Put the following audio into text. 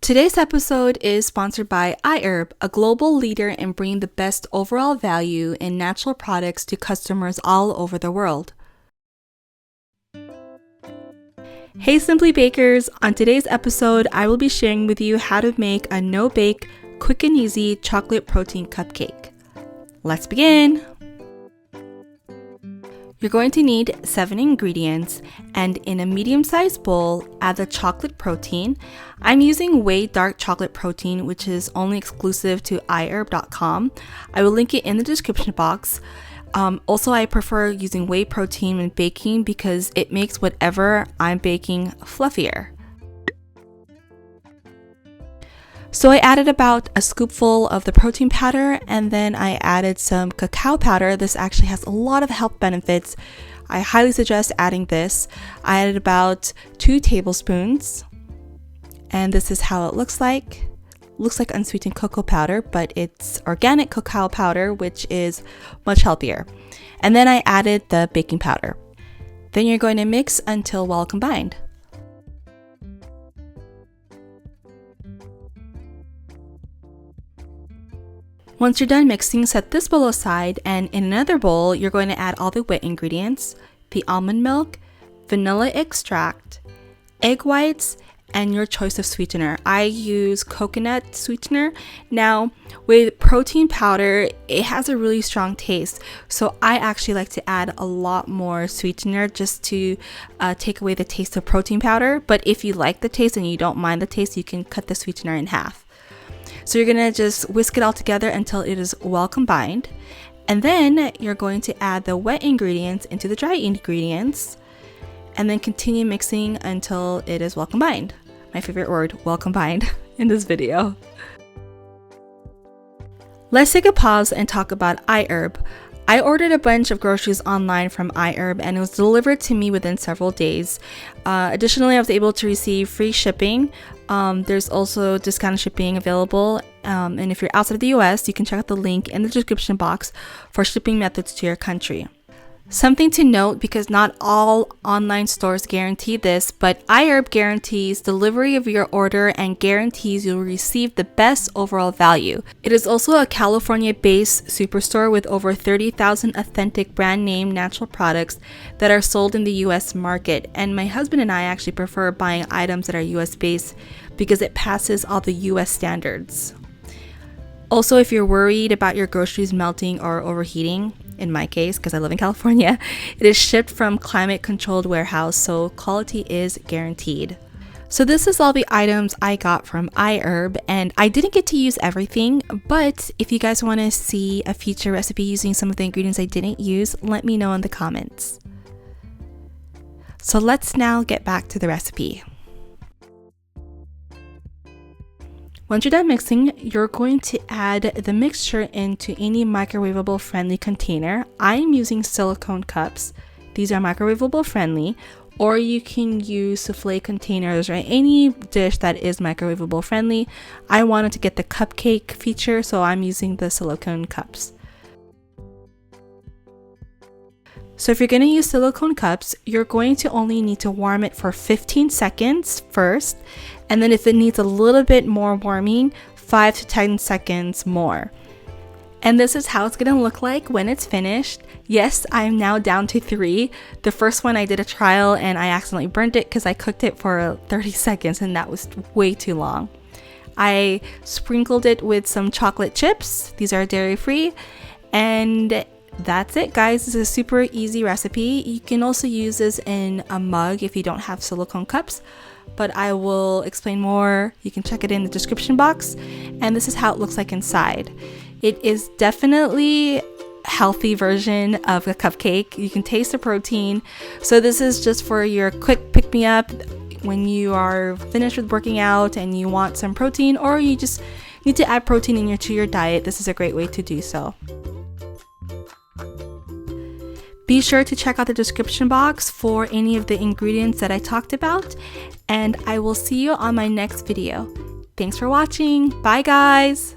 Today's episode is sponsored by iHerb, a global leader in bringing the best overall value in natural products to customers all over the world. Hey Simply Bakers! On today's episode, I will be sharing with you how to make a no-bake, quick and easy chocolate protein cupcake. Let's begin! You're going to need 7 ingredients, and in a medium-sized bowl, add the chocolate protein. I'm using whey dark chocolate protein, which is only exclusive to iHerb.com. I will link it in the description box. Also, I prefer using whey protein when baking because it makes whatever I'm baking fluffier. So I added about a scoopful of the protein powder, and then I added some cacao powder. This actually has a lot of health benefits. I highly suggest adding this. I added about 2 tablespoons, and this is how it looks like. Looks like unsweetened cocoa powder, but it's organic cacao powder, which is much healthier. And then I added the baking powder. Then you're going to mix until well combined. Once you're done mixing, set this bowl aside, and in another bowl, you're going to add all the wet ingredients, the almond milk, vanilla extract, egg whites, and your choice of sweetener. I use coconut sweetener. Now, with protein powder, it has a really strong taste, so I actually like to add a lot more sweetener just to take away the taste of protein powder. But if you like the taste and you don't mind the taste, you can cut the sweetener in half. So you're going to just whisk it all together until it is well combined. And then you're going to add the wet ingredients into the dry ingredients. And then continue mixing until it is well combined. My favorite word, well combined, in this video. Let's take a pause and talk about iHerb. I ordered a bunch of groceries online from iHerb, and it was delivered to me within several days. Additionally, I was able to receive free shipping. There's also discounted shipping available, and if you're outside of the US, you can check out the link in the description box for shipping methods to your country. Something to note, because not all online stores guarantee this, but iHerb guarantees delivery of your order and guarantees you'll receive the best overall value. It is also a California-based superstore with over 30,000 authentic brand name natural products that are sold in the US market, and my husband and I actually prefer buying items that are US based because it passes all the US standards. Also, if you're worried about your groceries melting or overheating, in my case, because I live in California, it is shipped from climate-controlled warehouse, so quality is guaranteed. So this is all the items I got from iHerb, and I didn't get to use everything, but if you guys want to see a future recipe using some of the ingredients I didn't use, let me know in the comments. So let's now get back to the recipe. Once you're done mixing, you're going to add the mixture into any microwavable friendly container. I'm using silicone cups. These are microwavable friendly, or you can use souffle containers or any dish that is microwavable friendly. I wanted to get the cupcake feature, so I'm using the silicone cups. So if you're going to use silicone cups, you're going to only need to warm it for 15 seconds first, and then if it needs a little bit more warming, 5 to 10 seconds more. And this is how it's going to look like when it's finished. Yes, I'm now down to 3. The first one I did a trial and I accidentally burned it because I cooked it for 30 seconds and that was way too long. I sprinkled it with some chocolate chips. These are dairy free, and that's it, guys. This is a super easy recipe. You can also use this in a mug if you don't have silicone cups, but I will explain more. You can check it in the description box, and this is how it looks like inside. It is definitely a healthy version of a cupcake. You can taste the protein. So this is just for your quick pick-me-up when you are finished with working out and you want some protein, or you just need to add protein to your diet. This is a great way to do so. Be sure to check out the description box for any of the ingredients that I talked about, and I will see you on my next video. Thanks for watching. Bye, guys!